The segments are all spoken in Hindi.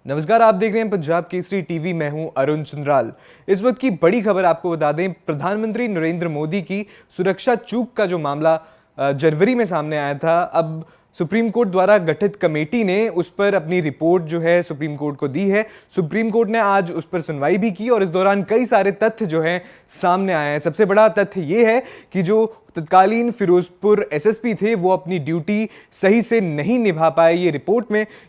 नमस्कार, आप देख रहे हैं पंजाब केसरी टीवी। मैं हूं अरुण चंद्राल। इस वक्त की बड़ी खबर आपको बता दें, प्रधानमंत्री नरेंद्र मोदी की सुरक्षा चूक का जो मामला जनवरी में सामने आया था, अब सुप्रीम कोर्ट द्वारा गठित कमेटी ने उस पर अपनी रिपोर्ट जो है सुप्रीम कोर्ट को दी है। सुप्रीम कोर्ट ने आज उस पर सुनवाई भी की और इस दौरान कई सारे तथ्य जो हैं सामने आए हैं। सबसे बड़ा तथ्य ये है कि जो तत्कालीन फिरोजपुर एसएसपी थे वो अपनी ड्यूटी सही से नहीं निभा पाए। ये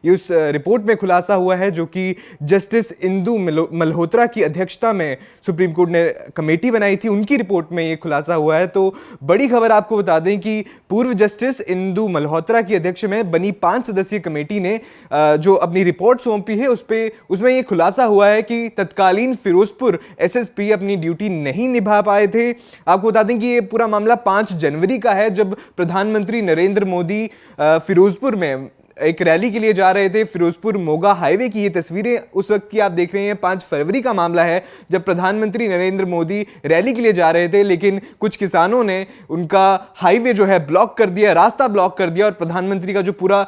उस रिपोर्ट में खुलासा हुआ है जो कि जस्टिस इंदु मल्होत्रा की अध्यक्षता में सुप्रीम कोर्ट ने कमेटी बनाई थी, उनकी रिपोर्ट में ये खुलासा हुआ है। तो बड़ी खबर आपको बता दें कि पूर्व जस्टिस इंदु मल्होत्रा की अध्यक्ष में बनी 5 सदस्यीय कमेटी ने जो अपनी रिपोर्ट सौंपी है उसमें ये खुलासा हुआ है कि तत्कालीन फिरोजपुर एसएसपी अपनी ड्यूटी नहीं निभा पाए थे। आपको बता दें कि ये पूरा मामला 5 जनवरी का है, जब प्रधानमंत्री नरेंद्र मोदी फिरोजपुर में एक रैली के लिए जा रहे थे। फिरोजपुर मोगा हाईवे की ये तस्वीरें उस वक्त की आप देख रहे हैं। 5 फरवरी का मामला है, जब प्रधानमंत्री नरेंद्र मोदी रैली के लिए जा रहे थे, लेकिन कुछ किसानों ने उनका हाईवे जो है ब्लॉक कर दिया, रास्ता ब्लॉक कर दिया और प्रधानमंत्री का जो पूरा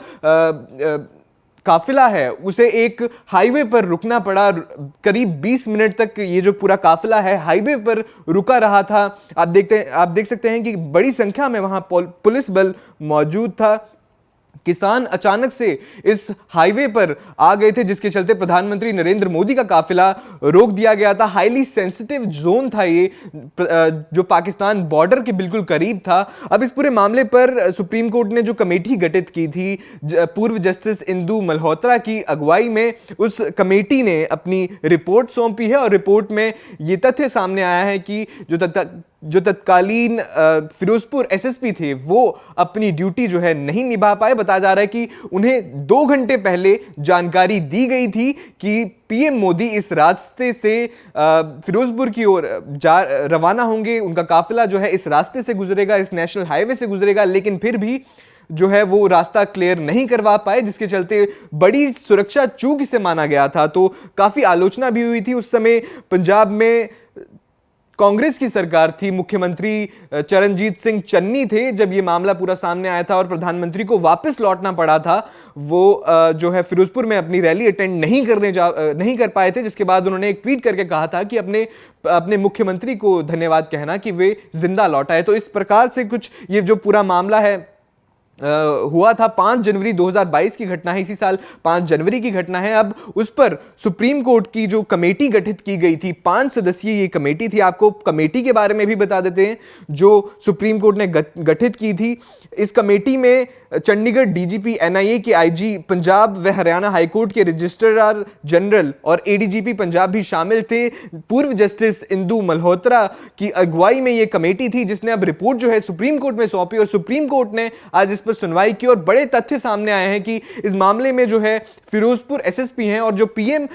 काफिला है उसे एक हाईवे पर रुकना पड़ा। करीब 20 मिनट तक ये जो पूरा काफिला है हाईवे पर रुका रहा था। आप देख सकते हैं कि बड़ी संख्या में वहां पुलिस बल मौजूद था। किसान अचानक से इस हाईवे पर आ गए थे, जिसके चलते प्रधानमंत्री नरेंद्र मोदी का काफिला रोक दिया गया था। हाईली सेंसिटिव जोन था ये, जो पाकिस्तान बॉर्डर के बिल्कुल करीब था। अब इस पूरे मामले पर सुप्रीम कोर्ट ने जो कमेटी गठित की थी पूर्व जस्टिस इंदु मल्होत्रा की अगुवाई में, उस कमेटी ने अपनी रिपोर्ट सौंपी है और रिपोर्ट में ये तथ्य सामने आया है कि जो तत्कालीन फिरोजपुर एसएसपी थे वो अपनी ड्यूटी जो है नहीं निभा पाए। बताया जा रहा है कि उन्हें 2 घंटे पहले जानकारी दी गई थी कि पीएम मोदी इस रास्ते से फिरोजपुर की ओर रवाना होंगे, उनका काफिला जो है इस रास्ते से गुजरेगा, इस नेशनल हाईवे से गुजरेगा, लेकिन फिर भी जो है वो रास्ता क्लियर नहीं करवा पाए, जिसके चलते बड़ी सुरक्षा चूक इसे माना गया था। तो काफी आलोचना भी हुई थी। उस समय पंजाब में कांग्रेस की सरकार थी, मुख्यमंत्री चरणजीत सिंह चन्नी थे जब ये मामला पूरा सामने आया था और प्रधानमंत्री को वापस लौटना पड़ा था। वो जो है फिरोजपुर में अपनी रैली अटेंड नहीं कर पाए थे, जिसके बाद उन्होंने एक ट्वीट करके कहा था कि अपने मुख्यमंत्री को धन्यवाद कहना कि वे जिंदा लौट आए। तो इस प्रकार से कुछ ये जो पूरा मामला है हुआ था। 5 जनवरी 2022 की घटना है, इसी साल 5 जनवरी की घटना है। अब उस पर सुप्रीम कोर्ट की जो कमेटी गठित की गई थी, 5 सदस्यीय ये कमेटी थी। आपको कमेटी के बारे में भी बता देते हैं जो सुप्रीम कोर्ट ने गठित की थी। इस कमेटी में चंडीगढ़ डीजीपी, एनआईए के आईजी, पंजाब व हरियाणा हाईकोर्ट के रजिस्ट्रार जनरल और एडीजीपी पंजाब भी शामिल थे। पूर्व जस्टिस इंदु मल्होत्रा की अगुवाई में यह कमेटी थी जिसने अब रिपोर्ट जो है सुप्रीम कोर्ट में सौंपी और सुप्रीम कोर्ट ने आज इस पर सुनवाई की और बड़े तथ्य सामने आए हैं कि इस मामले में जो है फिरोजपुर एसएसपी हैं और जो पीएम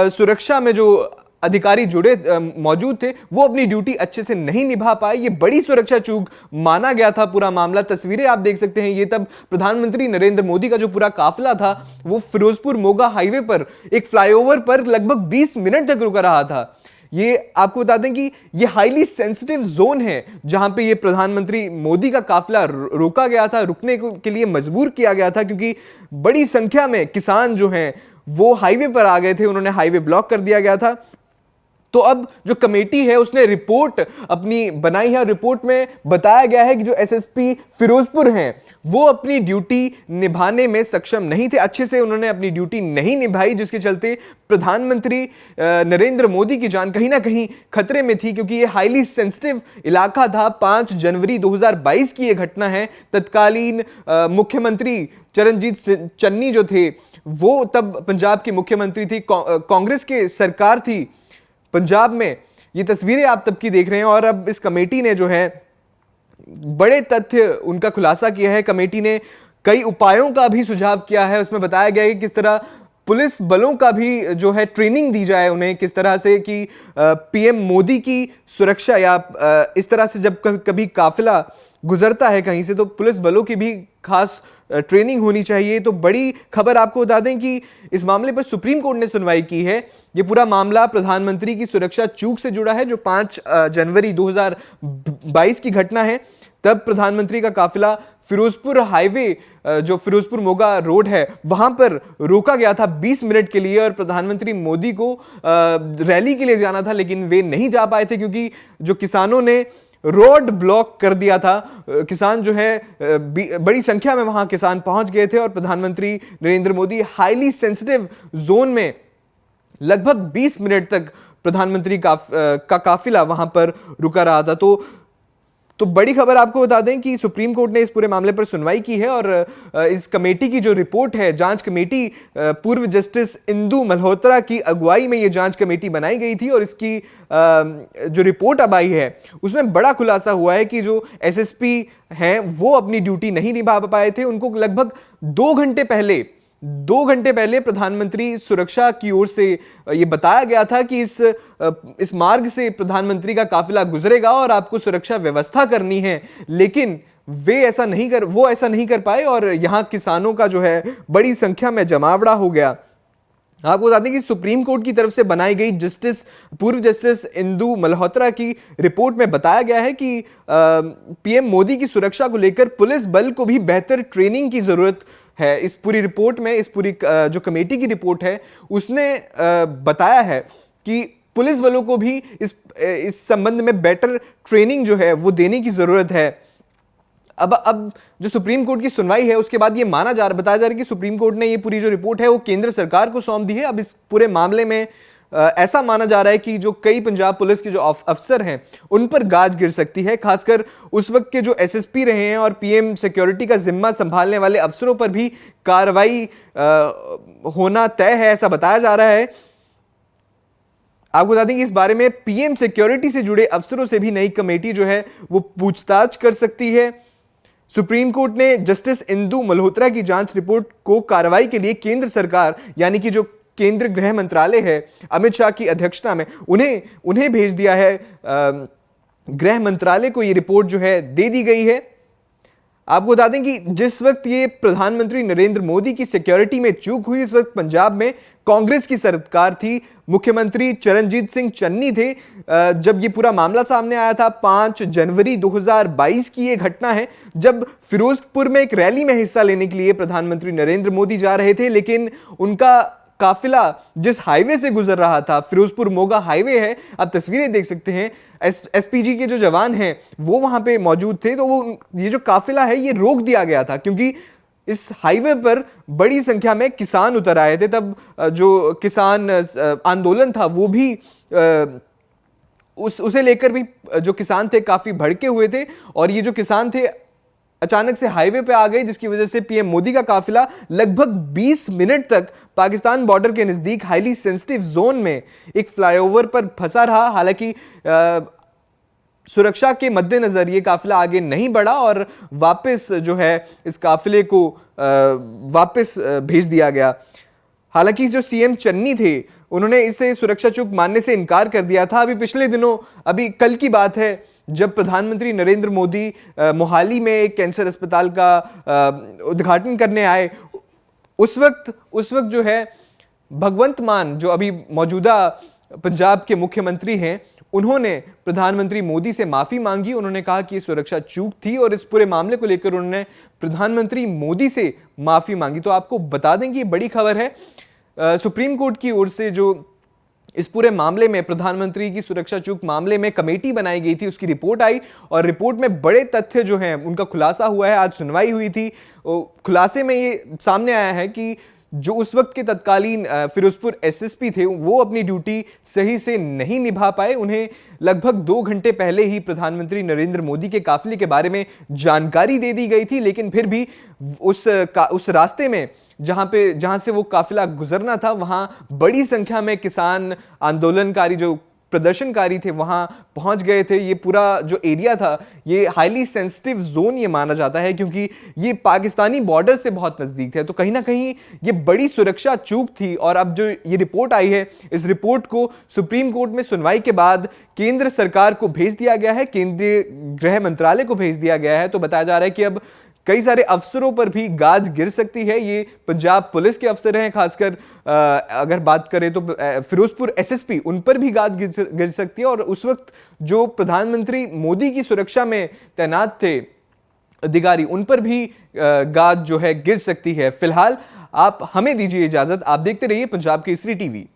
सुरक्षा में जो अधिकारी मौजूद थे वो अपनी ड्यूटी अच्छे से नहीं निभा पाए। ये बड़ी सुरक्षा चूक माना गया था पूरा मामला। तस्वीरें आप देख सकते हैं, ये तब प्रधानमंत्री नरेंद्र मोदी का जो पूरा काफिला था वो फिरोजपुर मोगा हाईवे पर एक फ्लाईओवर पर लगभग 20 मिनट तक रुका रहा था। ये आपको बता दें कि ये हाईली सेंसिटिव जोन है जहां पे ये प्रधानमंत्री मोदी का काफिला रोका गया था, रुकने के लिए मजबूर किया गया था, क्योंकि बड़ी संख्या में किसान जो हैं वो हाईवे पर आ गए थे, उन्होंने हाईवे ब्लॉक कर दिया गया था। तो अब जो कमेटी है उसने रिपोर्ट अपनी बनाई है। रिपोर्ट में बताया गया है कि जो एसएसपी फिरोजपुर हैं वो अपनी ड्यूटी निभाने में सक्षम नहीं थे, अच्छे से उन्होंने अपनी ड्यूटी नहीं निभाई, जिसके चलते प्रधानमंत्री नरेंद्र मोदी की जान कहीं ना कहीं खतरे में थी, क्योंकि ये हाईली सेंसिटिव इलाका था। 5 जनवरी 2022 की यह घटना है। तत्कालीन मुख्यमंत्री चरणजीत चन्नी जो थे वो तब पंजाब के मुख्यमंत्री थी, कांग्रेस की सरकार थी पंजाब में। ये तस्वीरें आप तब की देख रहे हैं और अब इस कमेटी ने जो है बड़े तथ्य उनका खुलासा किया है। कमेटी ने कई उपायों का भी सुझाव किया है। उसमें बताया गया है कि किस तरह पुलिस बलों का भी जो है ट्रेनिंग दी जाए उन्हें, किस तरह से कि पीएम मोदी की सुरक्षा या इस तरह से जब कभी काफिला गुजरता है कहीं से तो पुलिस बलों की भी खास ट्रेनिंग होनी चाहिए। तो बड़ी खबर आपको बता दें कि इस मामले पर सुप्रीम कोर्ट ने सुनवाई की है। ये पूरा मामला प्रधानमंत्री की सुरक्षा चूक से जुड़ा है, जो 5 जनवरी 2022 की घटना है। तब प्रधानमंत्री का काफिला फिरोजपुर हाईवे, जो फिरोजपुर मोगा रोड है, वहां पर रोका गया था 20 मिनट के लिए और प्रधानमंत्री मोदी को रैली के लिए जाना था, लेकिन वे नहीं जा पाए थे क्योंकि जो किसानों ने रोड ब्लॉक कर दिया था। किसान जो है बड़ी संख्या में वहां किसान पहुंच गए थे और प्रधानमंत्री Narendra Modi highly sensitive zone में लगभग 20 मिनट तक प्रधानमंत्री का काफिला वहां पर रुका रहा था। तो बड़ी खबर आपको बता दें कि सुप्रीम कोर्ट ने इस पूरे मामले पर सुनवाई की है और इस कमेटी की जो रिपोर्ट है, जांच कमेटी, पूर्व जस्टिस इंदु मल्होत्रा की अगुवाई में ये जांच कमेटी बनाई गई थी और इसकी जो रिपोर्ट अब आई है उसमें बड़ा खुलासा हुआ है कि जो एसएसपी हैं वो अपनी ड्यूटी नहीं निभा पाए थे। उनको लगभग 2 घंटे पहले प्रधानमंत्री सुरक्षा की ओर से यह बताया गया था कि इस मार्ग से प्रधानमंत्री का काफिला गुजरेगा और आपको सुरक्षा व्यवस्था करनी है, लेकिन वो ऐसा नहीं कर पाए और यहां किसानों का जो है बड़ी संख्या में जमावड़ा हो गया। आपको बता दें कि सुप्रीम कोर्ट की तरफ से बनाई गई पूर्व जस्टिस इंदु मल्होत्रा की रिपोर्ट में बताया गया है कि पीएम मोदी की सुरक्षा को लेकर पुलिस बल को भी बेहतर ट्रेनिंग की जरूरत है। इस पूरी रिपोर्ट में, इस पूरी जो कमेटी की रिपोर्ट है उसने बताया है कि पुलिस बलों को भी इस संबंध में बेटर ट्रेनिंग जो है वो देने की जरूरत है। अब जो सुप्रीम कोर्ट की सुनवाई है उसके बाद ये बताया जा रहा है कि सुप्रीम कोर्ट ने ये पूरी जो रिपोर्ट है वो केंद्र सरकार को सौंप दी है। अब इस पूरे मामले में ऐसा माना जा रहा है कि जो कई पंजाब पुलिस के जो अफसर हैं उन पर गाज गिर सकती है, खासकर उस वक्त के जो एसएसपी रहे हैं और पीएम सिक्योरिटी का जिम्मा संभालने वाले अफसरों पर भी कार्रवाई होना तय है, ऐसा बताया जा रहा है। आपको बता दें कि इस बारे में पीएम सिक्योरिटी से जुड़े अफसरों से भी नई कमेटी जो है वो पूछताछ कर सकती है। सुप्रीम कोर्ट ने जस्टिस इंदु मल्होत्रा की जांच रिपोर्ट को कार्रवाई के लिए केंद्र सरकार यानी कि जो केंद्र गृह मंत्रालय है अमित शाह की अध्यक्षता में उन्हें भेज दिया है। गृह मंत्रालय को यह रिपोर्ट जो है दे दी गई है। आपको बता दें कि जिस वक्त ये प्रधानमंत्री नरेंद्र मोदी की सिक्योरिटी में चूक हुई, इस वक्त पंजाब में कांग्रेस की सरकार थी, मुख्यमंत्री चरणजीत सिंह चन्नी थे। जब ये पूरा मामला सामने आया था 5 जनवरी 2022 की ये घटना है, जब फिरोजपुर में एक रैली में हिस्सा लेने के लिए प्रधानमंत्री नरेंद्र मोदी जा रहे थे, लेकिन उनका काफिला जिस हाईवे से गुजर रहा था, फिरोजपुर मोगा हाईवे है, आप तस्वीरें देख सकते हैं, एसपीजी के जो जवान हैं वो वहां पे मौजूद थे, तो ये जो काफिला है ये रोक दिया गया था क्योंकि इस हाईवे पर बड़ी संख्या में किसान उतर आए थे। तब जो किसान आंदोलन था वो भी उसे लेकर भी जो किसान थे काफी भड़के हुए थे और ये जो किसान थे अचानक से हाईवे पे आ गए, जिसकी वजह से पीएम मोदी का काफिला लगभग 20 मिनट तक पाकिस्तान बॉर्डर के नजदीक हाईली सेंसिटिव जोन में एक फ्लाईओवर पर फंसा रहा। हालांकि सुरक्षा के मद्देनजर ये काफिला आगे नहीं बढ़ा और वापस जो है इस काफिले को वापस भेज दिया गया। हालांकि जो सीएम चन्नी थे उन्होंने इसे सुरक्षा चूक मानने से इनकार कर दिया था। अभी पिछले दिनों, अभी कल की बात है, जब प्रधानमंत्री नरेंद्र मोदी मोहाली में एक कैंसर अस्पताल का उद्घाटन करने आए, उस वक्त जो है भगवंत मान जो अभी मौजूदा पंजाब के मुख्यमंत्री हैं, उन्होंने प्रधानमंत्री मोदी से माफी मांगी। उन्होंने कहा कि सुरक्षा चूक थी और इस पूरे मामले को लेकर उन्होंने प्रधानमंत्री मोदी से माफी मांगी। तो आपको बता दें कि बड़ी खबर है, सुप्रीम कोर्ट की ओर से जो इस पूरे मामले में प्रधानमंत्री की सुरक्षा चूक मामले में कमेटी बनाई गई थी उसकी रिपोर्ट आई और रिपोर्ट में बड़े तथ्य जो हैं उनका खुलासा हुआ है। आज सुनवाई हुई थी, खुलासे में ये सामने आया है कि जो उस वक्त के तत्कालीन फिरोजपुर एसएसपी थे वो अपनी ड्यूटी सही से नहीं निभा पाए। उन्हें लगभग 2 घंटे पहले ही प्रधानमंत्री नरेंद्र मोदी के काफिले के बारे में जानकारी दे दी गई थी, लेकिन फिर भी उस रास्ते में जहां से वो काफिला गुजरना था वहां बड़ी संख्या में किसान आंदोलनकारी जो प्रदर्शनकारी थे वहां पहुंच गए थे। ये पूरा जो एरिया था ये हाईली सेंसिटिव जोन ये माना जाता है क्योंकि ये पाकिस्तानी बॉर्डर से बहुत नजदीक है, तो कहीं ना कहीं ये बड़ी सुरक्षा चूक थी। और अब जो ये रिपोर्ट आई है, इस रिपोर्ट को सुप्रीम कोर्ट में सुनवाई के बाद केंद्र सरकार को भेज दिया गया है, केंद्रीय गृह मंत्रालय को भेज दिया गया है। तो बताया जा रहा है कि अब कई सारे अफसरों पर भी गाज गिर सकती है। ये पंजाब पुलिस के अफसर हैं, खासकर अगर बात करें तो फिरोजपुर एसएसपी, उन पर भी गाज गिर सकती है। और उस वक्त जो प्रधानमंत्री मोदी की सुरक्षा में तैनात थे अधिकारी, उन पर भी गाज जो है गिर सकती है। फिलहाल आप हमें दीजिए इजाजत, आप देखते रहिए पंजाब केसरी टीवी।